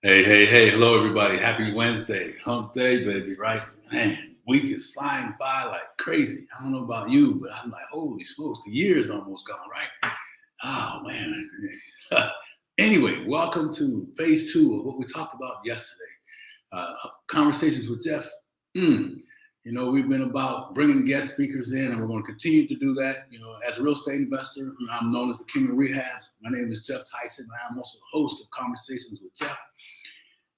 Hey, hello everybody. Happy Wednesday. Hump day, baby, right? Man, week is flying by like crazy. I don't know about you, but I'm like, holy smokes, the year's almost gone, right? Oh man. Anyway, welcome to phase two of what we talked about yesterday. Conversations with Geoff. Mm. We've been about bringing guest speakers in, and we're going to continue to do that. As a real estate investor, I'm known as the King of Rehabs. My name is Geoff Tyson, and I'm also the host of Conversations with Geoff.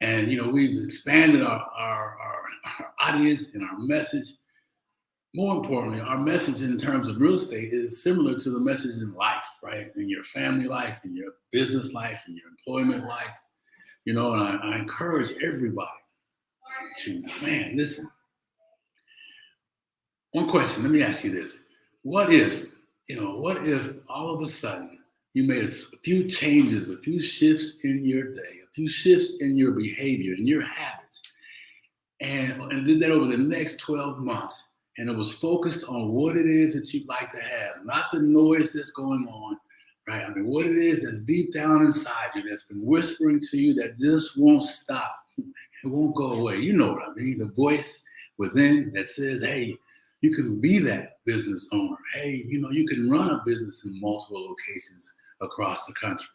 And we've expanded our audience and our message. More importantly, our message in terms of real estate is similar to the message in life, right? In your family life, in your business life, in your employment life. And I encourage everybody to, man, listen. One question, let me ask you this. What if all of a sudden you made a few changes, a few shifts in your day, a few shifts in your behavior, in your habits, and did that over the next 12 months, and it was focused on what it is that you'd like to have, not the noise that's going on, right? I mean, what it is that's deep down inside you that's been whispering to you that just won't stop. It won't go away. You know what I mean? The voice within that says, hey, you can be that business owner. Hey, you can run a business in multiple locations across the country.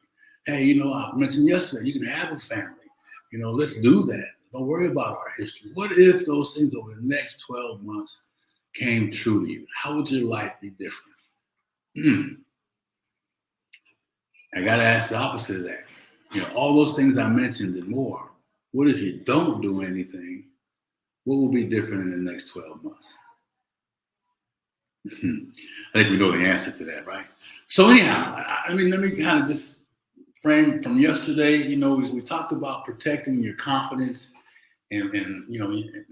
Hey, I mentioned yesterday, you can have a family. Let's do that. Don't worry about our history. What if those things over the next 12 months came true to you? How would your life be different? I got to ask the opposite of that. All those things I mentioned and more. What if you don't do anything? What will be different in the next 12 months? I think we know the answer to that, right? So anyhow, let me kind of just frame from yesterday. We talked about protecting your confidence, and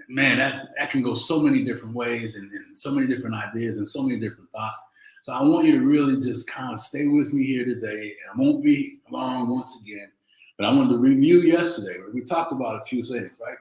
man, that can go so many different ways and so many different ideas and so many different thoughts. So I want you to really just kind of stay with me here today. And I won't be long once again, but I wanted to review yesterday where we talked about a few things, right?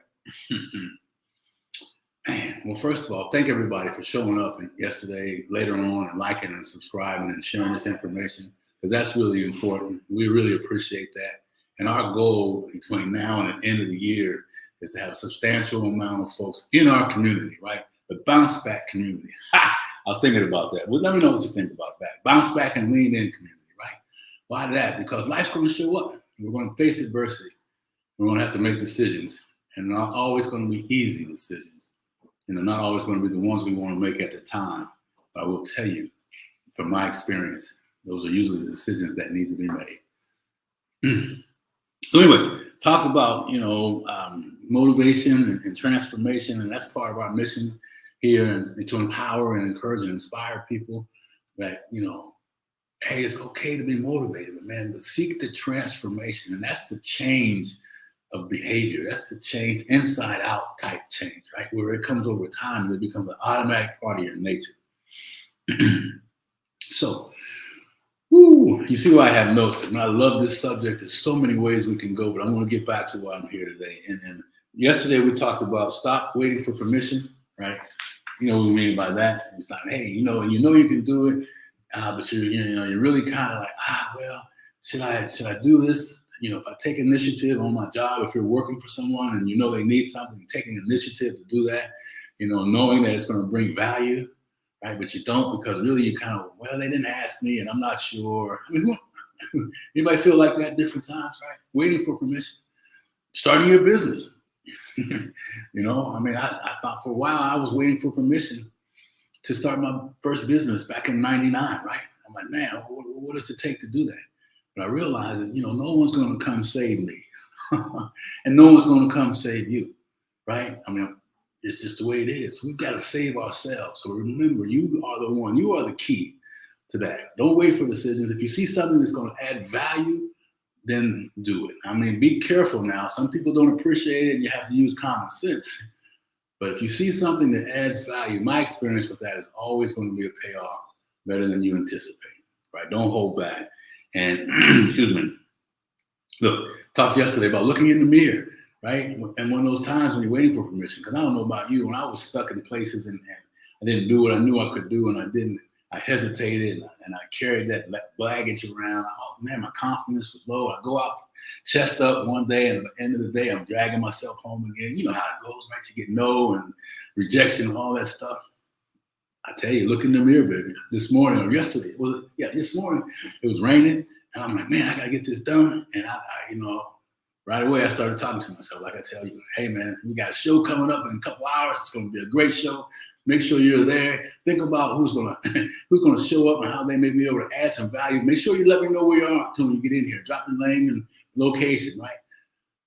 Man, well, first of all, thank everybody for showing up yesterday, later on, and liking and subscribing and sharing this information, because that's really important. We really appreciate that. And our goal between now and the end of the year is to have a substantial amount of folks in our community, right? The bounce back community. I was thinking about that. Well, let me know what you think about that. Bounce back and lean in community, right? Why that? Because life's going to show up. We're going to face adversity. We're going to have to make decisions, and not always going to be easy decisions. And they're not always going to be the ones we want to make at the time. But I will tell you, from my experience, those are usually the decisions that need to be made. So anyway, talked about, motivation and transformation, and that's part of our mission here, and to empower and encourage and inspire people that, hey, it's okay to be motivated, but seek the transformation. And that's the change of behavior. That's the change, inside out type change, right? Where it comes over time and it becomes an automatic part of your nature. So, you see why I have notes. I love this subject. There's so many ways we can go, but I'm going to get back to why I'm here today. And yesterday we talked about stop waiting for permission, right? You know what we mean by that? It's like, hey, you can do it, but you're really kind of like, should I do this? If I take initiative on my job, if you're working for someone and they need something, taking initiative to do that, knowing that it's going to bring value, right? But you don't, because really you kind of, they didn't ask me and I'm not sure. Anybody feel like that at different times, right? Waiting for permission. Starting your business. I thought for a while I was waiting for permission to start my first business back in 99, right? I'm like, man, what does it take to do that? But I realized that, no one's going to come save me. And no one's going to come save you, right? It's just the way it is. We've got to save ourselves. So remember, you are the one. You are the key to that. Don't wait for decisions. If you see something that's going to add value, then do it. Be careful now. Some people don't appreciate it, and you have to use common sense. But if you see something that adds value, my experience with that is always going to be a payoff better than you anticipate, right? Don't hold back. And excuse me. Look, talked yesterday about looking in the mirror, right? And one of those times when you're waiting for permission, because I don't know about you, when I was stuck in places and I didn't do what I knew I could do and I didn't, I hesitated and I carried that baggage around. Oh man, my confidence was low. I go out chest up one day, and at the end of the day, I'm dragging myself home again. You know how it goes, right? You get no and rejection and all that stuff. I tell you, look in the mirror, baby. This morning or yesterday, this morning, it was raining, and I'm like, man, I gotta get this done. And I right away, I started talking to myself, like I tell you, hey man, we got a show coming up in a couple hours. It's gonna be a great show. Make sure you're there. Think about who's gonna show up and how they may be able to add some value. Make sure you let me know where you are when you get in here. Drop your name and location, right?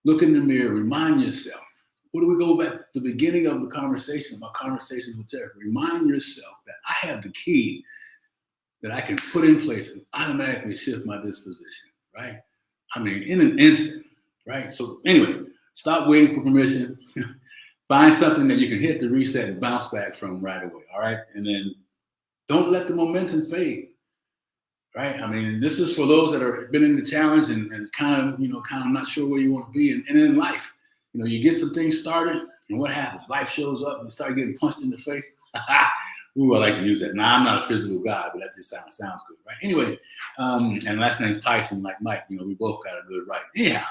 Look in the mirror. Remind yourself. What do we go back to the beginning of the conversation about conversations with Geoff? Remind yourself that I have the key that I can put in place and automatically shift my disposition, right? I mean, in an instant, right? So anyway, stop waiting for permission. Find something that you can hit the reset and bounce back from right away, all right? And then don't let the momentum fade, right? I mean, this is for those that are been in the challenge and kind of not sure where you want to be. And in life, you get some things started, and what happens? Life shows up and you start getting punched in the face. Ooh, I like to use that. Now, I'm not a physical guy, but that just sounds good, right? Anyway, and last name's Tyson, like Mike. We both got a good right. Yeah.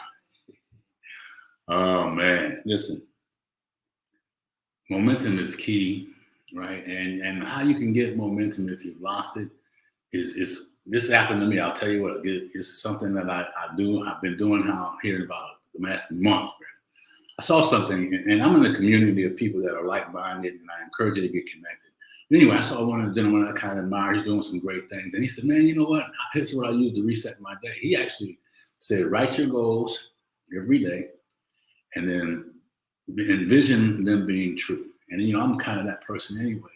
Oh, man. Listen. Momentum is key, right? And how you can get momentum if you've lost it is this happened to me. I'll tell you what, it's something that I do. I've been doing here in about the last month. Right? I saw something, and I'm in a community of people that are like-minded, and I encourage you to get connected. But anyway, I saw one of the gentlemen I kind of admire. He's doing some great things. And he said, man, you know what? Here's what I use to reset my day. He actually said, write your goals every day, and then envision them being true. And, I'm kind of that person anyway.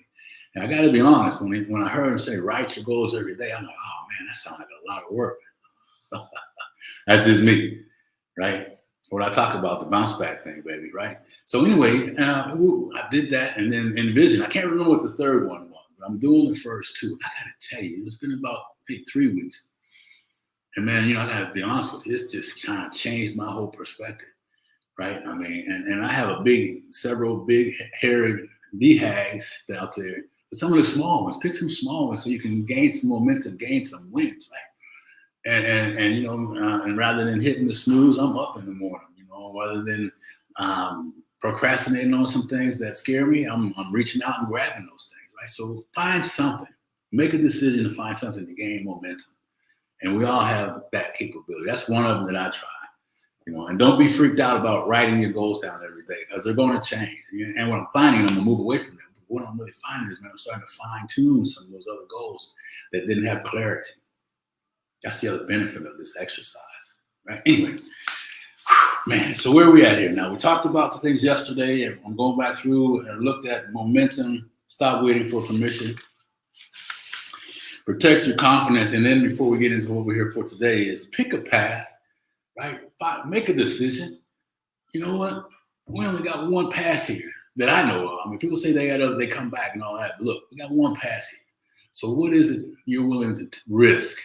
And I got to be honest, when I heard him say, write your goals every day, I'm like, oh, man, that sounds like a lot of work. That's just me, right? What I talk about, the bounce back thing, baby, right? So anyway, I did that, and then envision. I can't remember what the third one was, but I'm doing the first two. I got to tell you, it's been about 3 weeks. And, man, I got to be honest with you, it's just kind of changed my whole perspective. Right. I mean, and I have several big hairy BHAGs out there, but some of the small ones, pick some small ones so you can gain some momentum, gain some wins, right? And rather than hitting the snooze, I'm up in the morning, rather than procrastinating on some things that scare me, I'm reaching out and grabbing those things, right? So find something, make a decision to find something to gain momentum. And we all have that capability. That's one of them that I try. And don't be freaked out about writing your goals down every day because they're going to change. And what I'm finding, I'm going to move away from them. But what I'm really finding is, man, I'm starting to fine tune some of those other goals that didn't have clarity. That's the other benefit of this exercise, right? Anyway, man, so where are we at here now? We talked about the things yesterday, and I'm going back through and looked at momentum, stop waiting for permission, protect your confidence. And then before we get into what we're here for today is pick a path. Right? Make a decision. You know what? We only got one pass here that I know of. I mean, people say they come back and all that. But look, we got one pass here. So what is it you're willing to risk?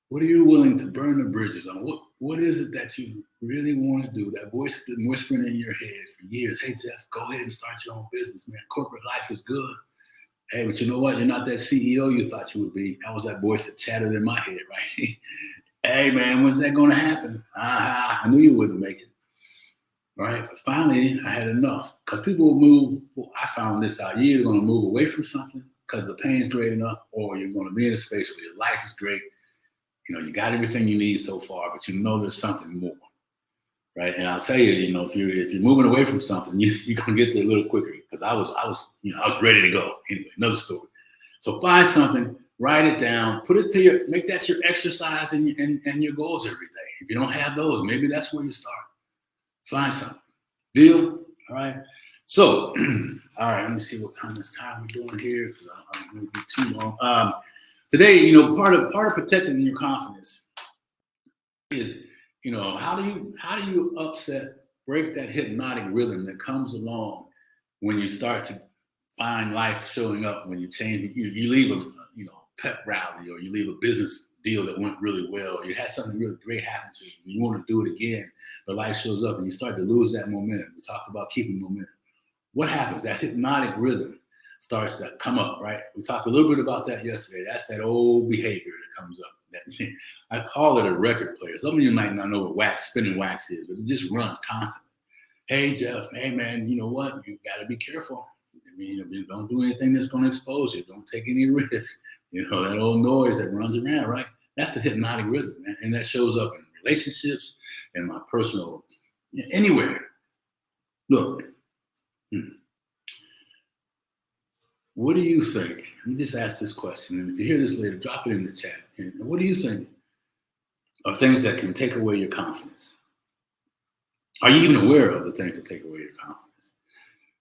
What are you willing to burn the bridges on? What is it that you really want to do? That voice has been whispering in your head for years. Hey, Geoff, go ahead and start your own business, man. Corporate life is good. Hey, but you know what? You're not that CEO you thought you would be. That was that voice that chattered in my head, right? Hey, man, when's that going to happen? I knew you wouldn't make it. All right. But finally, I had enough because people will move. Well, I found this out. You're either going to move away from something because the pain's great enough, or you're going to be in a space where your life is great. You got everything you need so far, but there's something more. Right. And I'll tell you, if you're moving away from something, you're going to get there a little quicker because I was ready to go. Anyway, another story. So find something. Write it down, make that your exercise and your goals every day. If you don't have those, maybe that's where you start. Find something. Deal? All right. So, all right, let me see what kind of time we're doing here because I don't want to be too long. Today, part of protecting your confidence is, how do you break that hypnotic rhythm that comes along when you start to find life showing up when you change, you leave a pep rally, or you leave a business deal that went really well, or you had something really great happen to you, and you want to do it again, but life shows up and you start to lose that momentum. We talked about keeping momentum. What happens? That hypnotic rhythm starts to come up, right? We talked a little bit about that yesterday. That's that old behavior that comes up. I call it a record player. Some of you might not know what spinning wax is, but it just runs constantly. Hey, Geoff, hey, man, you know what? You got to be careful. I mean, don't do anything that's going to expose you. Don't take any risk. You know, that old noise that runs around, right? That's the hypnotic rhythm, man. And that shows up in relationships, in my personal, anywhere. Look, what do you think? Let me just ask this question. And if you hear this later, drop it in the chat. And what do you think are things that can take away your confidence? Are you even aware of the things that take away your confidence?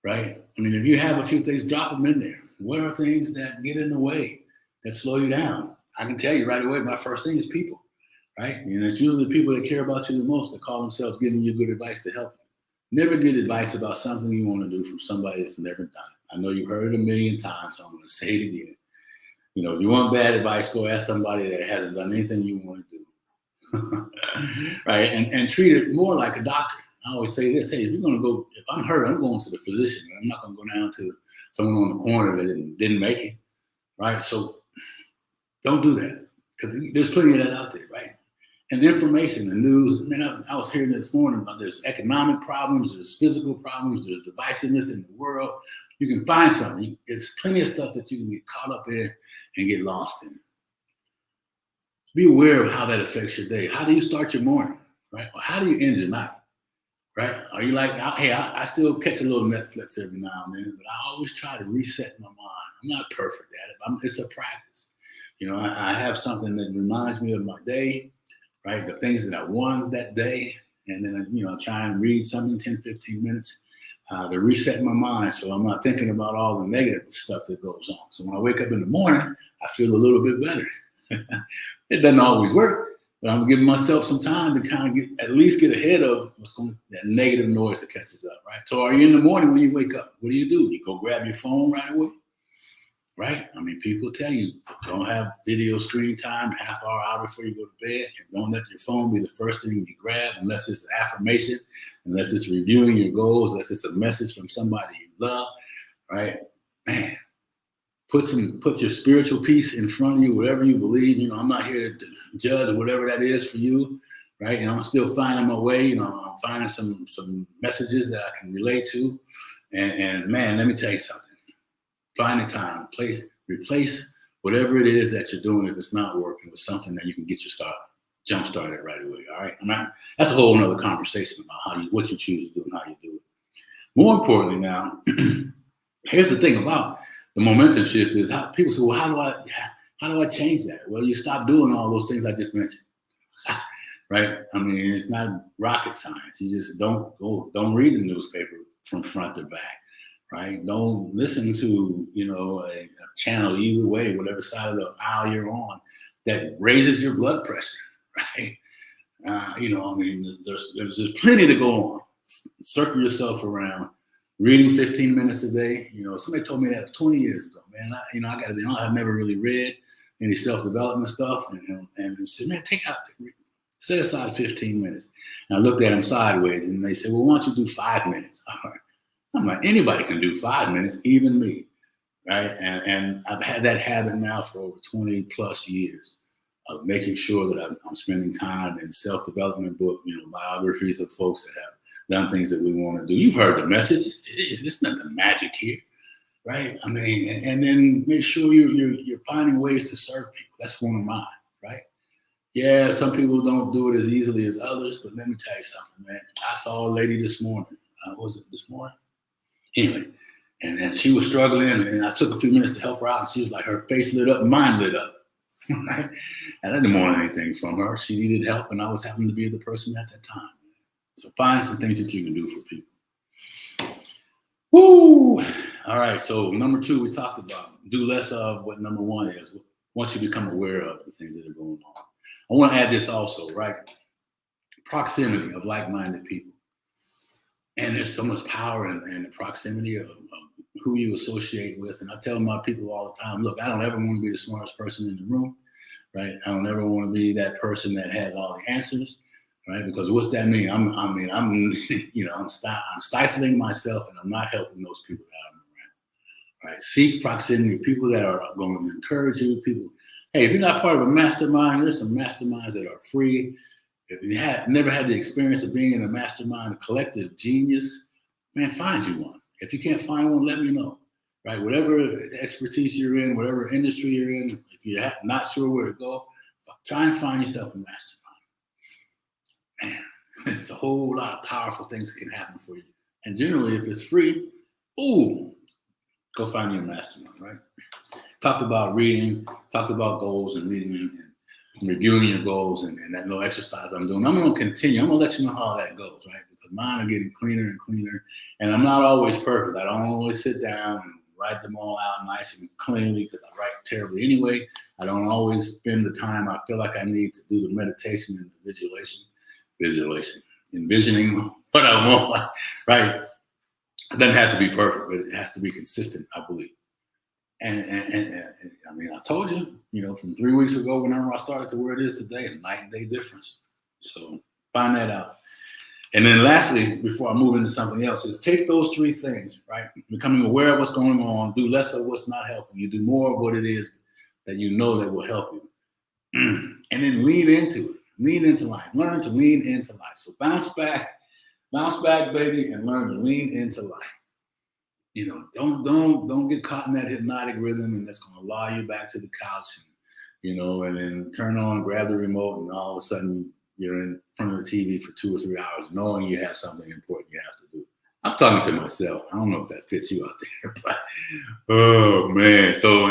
Right? I mean, if you have a few things, drop them in there. What are things that get in the way, that slow you down? I can tell you right away, my first thing is people, right? And it's usually the people that care about you the most that call themselves giving you good advice to help you. Never get advice about something you want to do from somebody that's never done it. I know you've heard it a million times, so I'm going to say it again. You know, if you want bad advice, go ask somebody that hasn't done anything you want to do, right? And treat it more like a doctor. I always say this, hey, if you're going to go, if I'm hurt, I'm going to the physician. I'm not going to go down to someone on the corner that didn't make it, right? So don't do that, because there's plenty of that out there, right? And information, the news, man, I was hearing this morning about there's economic problems, there's physical problems, there's divisiveness in the world. You can find something. There's plenty of stuff that you can get caught up in and get lost in. Be aware of how that affects your day. How do you start your morning, right? Or how do you end your night, right? Are you like, hey, I still catch a little Netflix every now and then, but I always try to reset my mind. I'm not perfect at it. It's a practice. You know, I have something that reminds me of my day, right? The things that I won that day. And then, you know, I try and read something 10, 15 minutes to reset my mind, so I'm not thinking about all the negative stuff that goes on. So when I wake up in the morning, I feel a little bit better. It doesn't always work, but I'm giving myself some time to kind of at least get ahead of that negative noise that catches up, right? So are you in the morning when you wake up? What do? You go grab your phone right away, right? I mean, people tell you, don't have video screen time half hour before you go to bed, and don't let your phone be the first thing you grab unless it's an affirmation, unless it's reviewing your goals, unless it's a message from somebody you love, right? Man, put your spiritual piece in front of you, whatever you believe. You know, I'm not here to judge or whatever that is for you, right? And I'm still finding my way. You know, I'm finding some messages that I can relate to. And man, let me tell you something. Find a time, replace whatever it is that you're doing if it's not working with something that you can get jump started right away. All right, that's a whole nother conversation about what you choose to do and how you do it. More importantly, now, here's the thing about the momentum shift is how people say, well, how do I change that? Well, you stop doing all those things I just mentioned, right? I mean, it's not rocket science. You just don't read the newspaper from front to back. Right? Don't listen to, you know, a channel either way, whatever side of the aisle you're on, that raises your blood pressure, right? You know, I mean, there's plenty to go on. Circle yourself around. Reading 15 minutes a day. You know, somebody told me that 20 years ago, man. I got to be honest, I've never really read any self-development stuff, and said, man, set aside 15 minutes. And I looked at them sideways, and they said, well, why don't you do 5 minutes? All right. I'm like, anybody can do 5 minutes, even me, right? And I've had that habit now for over 20 plus years of making sure that I'm spending time in self-development book, you know, biographies of folks that have done things that we want to do. You've heard the message. It's nothing magic here, right? I mean, and then make sure you're finding ways to serve people. That's one of mine, right? Yeah, some people don't do it as easily as others, but let me tell you something, man. I saw a lady this morning. Was it this morning? Anyway, and she was struggling, and I took a few minutes to help her out, and she was like, her face lit up, mine lit up, right? And I didn't want anything from her. She needed help, and I was happening to be the person at that time. So find some things that you can do for people. Woo! All right, so number 2, we talked about do less of what number 1 is. Once you become aware of the things that are going on. I want to add this also, right? Proximity of like-minded people. And there's so much power in the proximity of who you associate with. And I tell my people all the time, look, I don't ever want to be the smartest person in the room, right? I don't ever want to be that person that has all the answers, right? Because what's that mean? I'm you know, I'm stifling myself, and I'm not helping those people that I'm right? Seek proximity, people that are going to encourage you, people. Hey, if you're not part of a mastermind, there's some masterminds that are free. If you never had the experience of being in a mastermind, a collective genius, man, find you one. If you can't find one, let me know, right? Whatever expertise you're in, whatever industry you're in, if you're not sure where to go, try and find yourself a mastermind. Man, there's a whole lot of powerful things that can happen for you. And generally, if it's free, go find you a mastermind, right? Talked about reading, talked about goals and reading and reviewing your goals and that little exercise I'm doing. I'm going to continue. I'm going to let you know how that goes, right? Because mine are getting cleaner and cleaner. And I'm not always perfect. I don't always sit down and write them all out nice and cleanly because I write terribly anyway. I don't always spend the time I feel like I need to do the meditation and the envisioning what I want, right? It doesn't have to be perfect, but it has to be consistent, I believe. And I mean, I told you, from 3 weeks ago, whenever I started to where it is today, a night and day difference. So find that out. And then lastly, before I move into something else, is take those 3 things, right? Becoming aware of what's going on, do less of what's not helping you, do more of what it is that you know that will help you. And then lean into life, learn to lean into life. So bounce back, baby, and learn to lean into life. Don't get caught in that hypnotic rhythm, and that's going to lull you back to the couch, and then turn on, grab the remote, and all of a sudden you're in front of the TV for 2 or 3 hours, knowing you have something important you have to do. I'm talking to myself. I don't know if that fits you out there, but oh man. So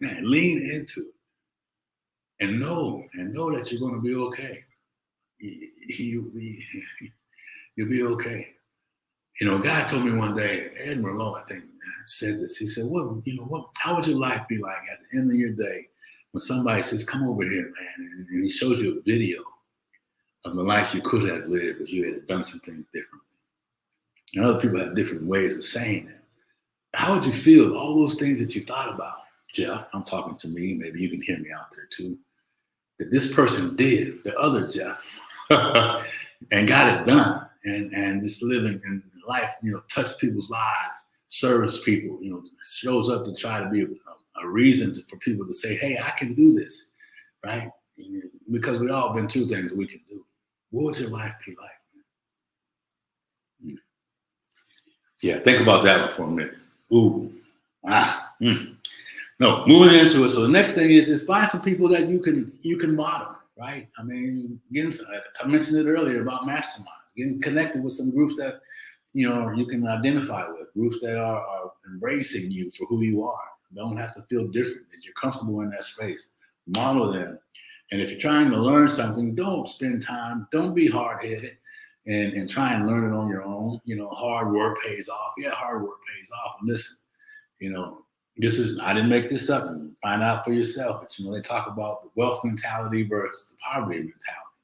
man, lean into it, and know that you're going to be okay. You'll be okay. A guy told me one day, Ed Merlot, I think, said this. He said, how would your life be like at the end of your day when somebody says, come over here, man, and he shows you a video of the life you could have lived if you had done some things differently. And other people have different ways of saying that. How would you feel, all those things that you thought about, Geoff? I'm talking to me, maybe you can hear me out there too, that this person did, the other Geoff, and got it done, and just living in life, touch people's lives, service people, shows up to try to be a reason for people to say, hey, I can do this, right? Because we all been through things we can do. What would your life be like? Yeah, think about that for a minute. No, moving into it. So the next thing is find some people that you can model, right? I mean, I mentioned it earlier about masterminds, getting connected with some groups that you can identify with, groups that are embracing you for who you are. You don't have to feel different, that you're comfortable in that space. Model them. And if you're trying to learn something, don't spend time, don't be hard-headed and try and learn it on your own. Hard work pays off. Yeah, hard work pays off. And listen, I didn't make this up, and find out for yourself. But they talk about the wealth mentality versus the poverty mentality.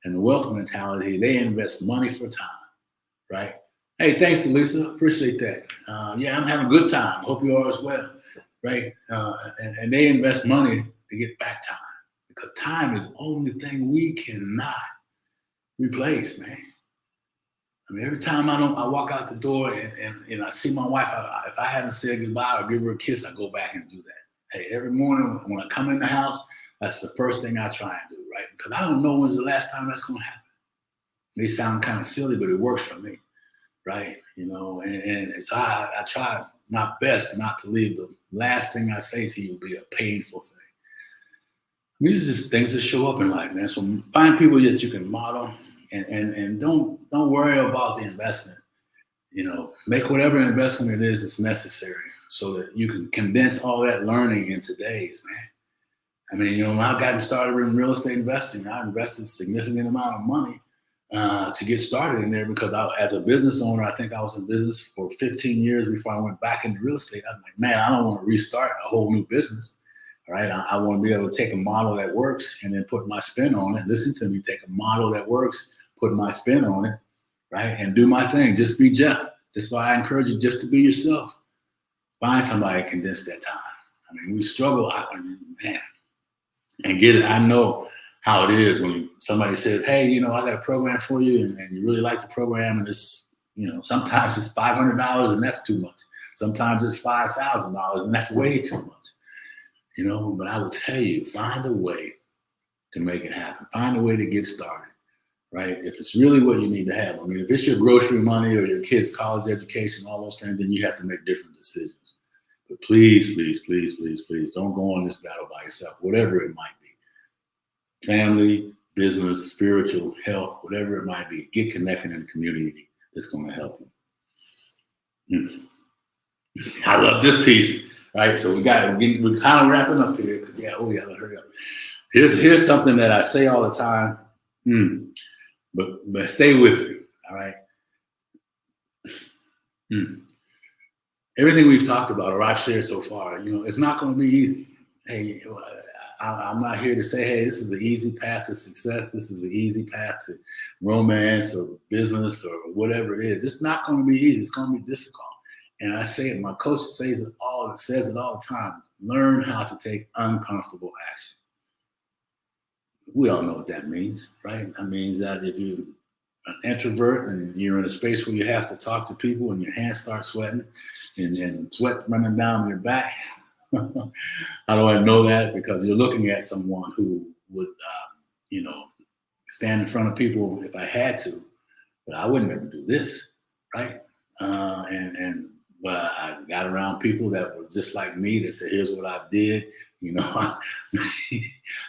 And the wealth mentality, they invest money for time, right? Hey, thanks, Lisa. Appreciate that. Yeah, I'm having a good time. Hope you are as well, right? And they invest money to get back time, because time is the only thing we cannot replace, man. I mean, every time I walk out the door and I see my wife, if I haven't said goodbye or give her a kiss, I go back and do that. Hey, every morning when I come in the house, that's the first thing I try and do, right? Because I don't know when's the last time that's going to happen. It may sound kind of silly, but it works for me. Right, and so I try my best not to leave the last thing I say to you be a painful thing. These are just things that show up in life, man. So find people that you can model, and don't worry about the investment. Make whatever investment it is that's necessary so that you can condense all that learning into days, man. I mean, when I got started in real estate investing, I invested a significant amount of money to get started in there, because as a business owner, I think I was in business for 15 years before I went back into real estate. I'm like, man, I don't want to restart a whole new business. All right. I want to be able to take a model that works and then put my spin on it. Listen to me, take a model that works, put my spin on it, right? And do my thing. Just be Geoff. That's why I encourage you just to be yourself. Find somebody to condense that time. I mean, we struggle, man, and get it. I know how it is when somebody says, hey, I got a program for you, and you really like the program, and it's, sometimes it's $500 and that's too much. Sometimes it's $5,000, and that's way too much, But I would tell you, find a way to make it happen. Find a way to get started, right? If it's really what you need to have. I mean, if it's your grocery money or your kids' college education, all those things, then you have to make different decisions. But please, please, please, please, please, don't go on this battle by yourself, whatever it might be. Family, business, spiritual, health, whatever it might be. Get connected in the community. It's going to help you. I love this piece, right? So we're kind of wrapping up here because let's hurry up. Here's something that I say all the time, but stay with me, all right? Everything we've talked about or I've shared so far, it's not going to be easy. Hey, I'm not here to say, hey, this is an easy path to success. This is an easy path to romance or business or whatever it is. It's not going to be easy. It's going to be difficult. And I say it, my coach says it all the time. Learn how to take uncomfortable action. We all know what that means, right? That means that if you're an introvert and you're in a space where you have to talk to people and your hands start sweating and sweat running down your back, how do I know that? Because you're looking at someone who would, stand in front of people if I had to, but I wouldn't ever do this, right? But I got around people that were just like me that said, here's what I did.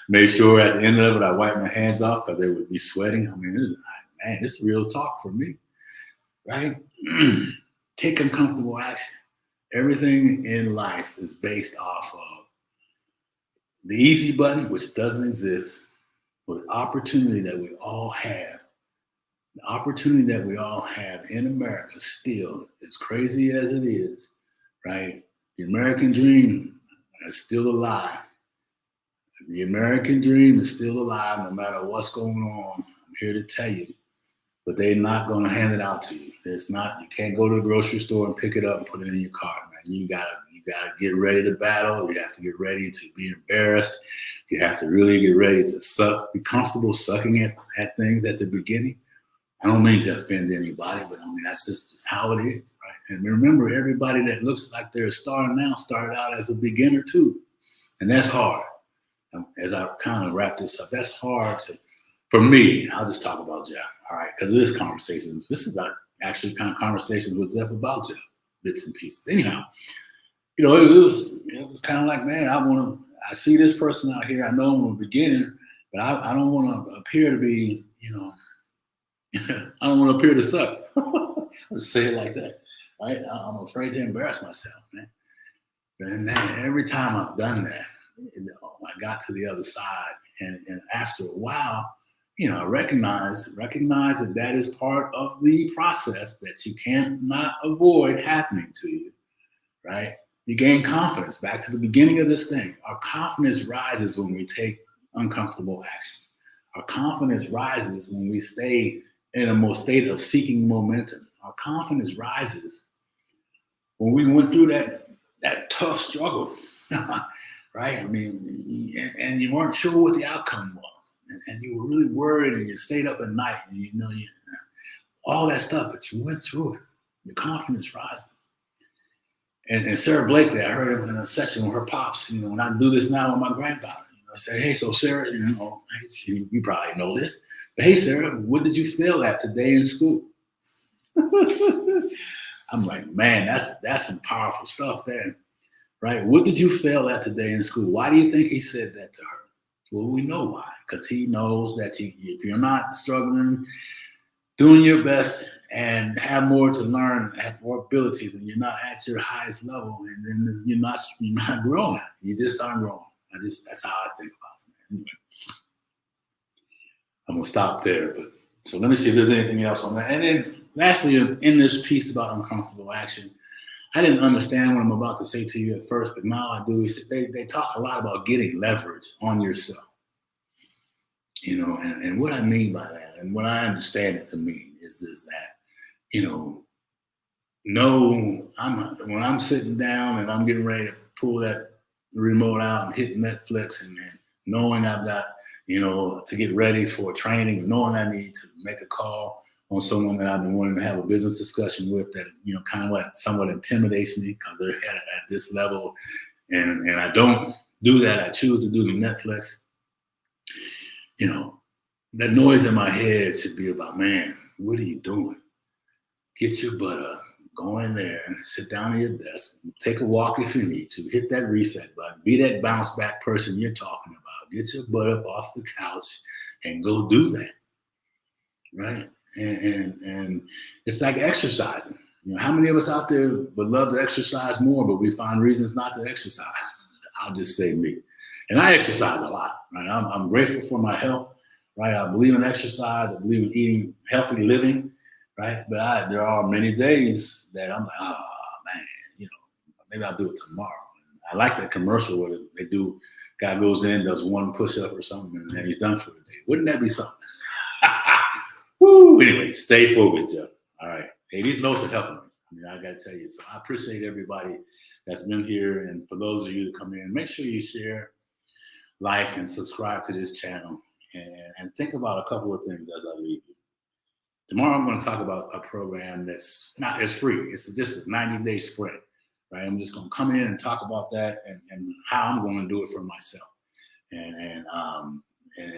Made sure at the end of it, I wiped my hands off because they would be sweating. I mean, this is real talk for me, right? Take uncomfortable action. Everything in life is based off of the easy button, which doesn't exist, but the opportunity that we all have. The opportunity that we all have in America still, as crazy as it is, right? The American dream is still alive. The American dream is still alive no matter what's going on. I'm here to tell you. But they're not going to hand it out to you. You can't go to the grocery store and pick it up and put it in your cart, man. You gotta get ready to battle. You have to get ready to be embarrassed. You have to really get ready to be comfortable sucking at things at the beginning. I don't mean to offend anybody, but I mean, that's just how it is, right? And remember, everybody that looks like they're a star now started out as a beginner too. And that's hard. As I kind of wrap this up, that's hard for me. I'll just talk about Geoff, all right? Because this is not actually kind of conversations with Geoff about Geoff, bits and pieces. Anyhow, it was kind of like, man, I see this person out here. I know I'm a beginner, but I don't want to appear to be, I don't want to appear to suck. Let's say it like that, right? I'm afraid to embarrass myself, man. And man, every time I've done that, I got to the other side, and after a while, I recognize that is part of the process that you can't not avoid happening to you, right? You gain confidence. Back to the beginning of this thing, our confidence rises when we take uncomfortable action. Our confidence rises when we stay in a state of seeking momentum. Our confidence rises when we went through that tough struggle, right? I mean, and you weren't sure what the outcome was, and you were really worried, and you stayed up at night, and all that stuff, but you went through it. Your confidence rises. And Sarah Blakely, I heard in a session with her pops, when I do this now with my granddaughter, I say, hey, so Sarah, you probably know this, but hey, Sarah, what did you feel at today in school? I'm like, man, that's some powerful stuff there, right? What did you fail at today in school? Why do you think he said that to her? Well, we know why, because he knows that if you're not struggling, doing your best, and have more to learn, have more abilities, and you're not at your highest level, and then you're not growing. You just aren't growing. That's how I think about it. Anyway, I'm gonna stop there. But so let me see if there's anything else on that. And then lastly, in this piece about uncomfortable action, I didn't understand what I'm about to say to you at first, but now I do. They talk a lot about getting leverage on yourself. And what I mean by that, and what I understand it to mean is that, when I'm sitting down and I'm getting ready to pull that remote out and hit Netflix, and knowing I've got, to get ready for training, knowing I need to make a call on someone that I've been wanting to have a business discussion with that, you know, kind of somewhat intimidates me because they're at this level. And I don't do that. I choose to do the Netflix. You know, that noise in my head should be about, man, what are you doing? Get your butt up, go in there, sit down at your desk, take a walk if you need to, hit that reset button, be that bounce back person you're talking about. Get your butt up off the couch and go do that, right? And it's like exercising. You know, how many of us out there would love to exercise more, but we find reasons not to exercise? I'll just say me. And I exercise a lot, right? I'm grateful for my health, right? I believe in exercise. I believe in eating healthy living, right? But there are many days that I'm like, oh, man, you know, maybe I'll do it tomorrow. I like that commercial where they do, guy goes in, does one push-up or something, and then he's done for the day. Wouldn't that be something? Woo! Anyway, stay focused, Geoff. All right. Hey, these notes are helping me. I mean, I got to tell you. So I appreciate everybody that's been here. And for those of you that come in, make sure you share, like, and subscribe to this channel. And think about a couple of things as I leave you. Tomorrow, I'm going to talk about a program that's not, it's free. It's just a 90-day sprint, right? I'm just going to come in and talk about that and how I'm going to do it for myself. And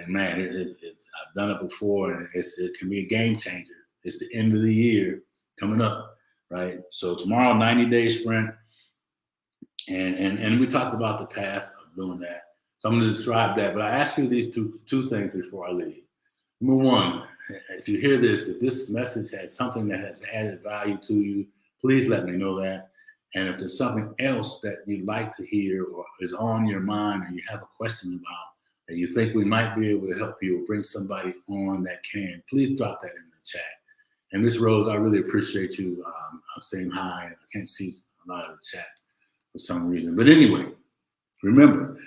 man, I've done it before, and it can be a game changer. It's the end of the year coming up, right? So tomorrow, 90-day sprint, and we talked about the path of doing that. So I'm going to describe that, but I ask you these two things before I leave. Number one, if you hear this, if this message has something that has added value to you, please let me know that. And if there's something else that you'd like to hear or is on your mind or you have a question about, and you think we might be able to help you or bring somebody on that can, please drop that in the chat. And Miss Rose, I really appreciate you saying hi. I can't see a lot of the chat for some reason. But anyway, remember,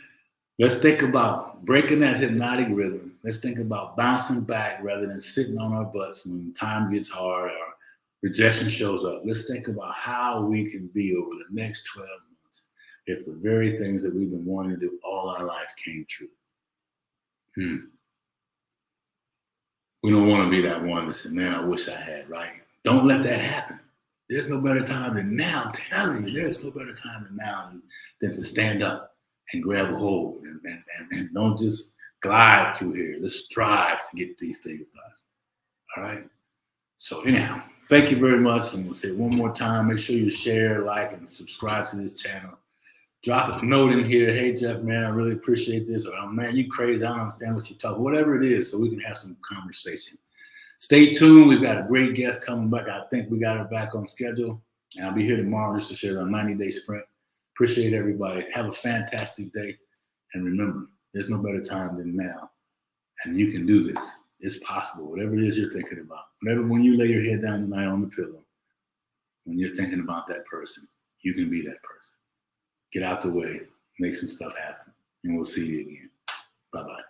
let's think about breaking that hypnotic rhythm. Let's think about bouncing back rather than sitting on our butts when time gets hard or rejection shows up. Let's think about how we can be over the next 12 months if the very things that we've been wanting to do all our life came true. We don't want to be that one that said, man, I wish I had, right? Don't let that happen. There's no better time than now. I'm telling you, there's no better time than now than to stand up and grab a hold and don't just glide through here. Let's strive to get these things done. All right? So anyhow, thank you very much. And we'll say it one more time. Make sure you share, like, and subscribe to this channel. Drop a note in here. Hey, Geoff, man, I really appreciate this. Or, oh, man, you crazy. I don't understand what you're talking. Whatever it is, so we can have some conversation. Stay tuned. We've got a great guest coming back. I think we got her back on schedule. And I'll be here tomorrow just to share our 90-day sprint. Appreciate everybody. Have a fantastic day. And remember, there's no better time than now. And you can do this. It's possible. Whatever it is you're thinking about. When you lay your head down tonight on the pillow, when you're thinking about that person, you can be that person. Get out the way, make some stuff happen, and we'll see you again. Bye-bye.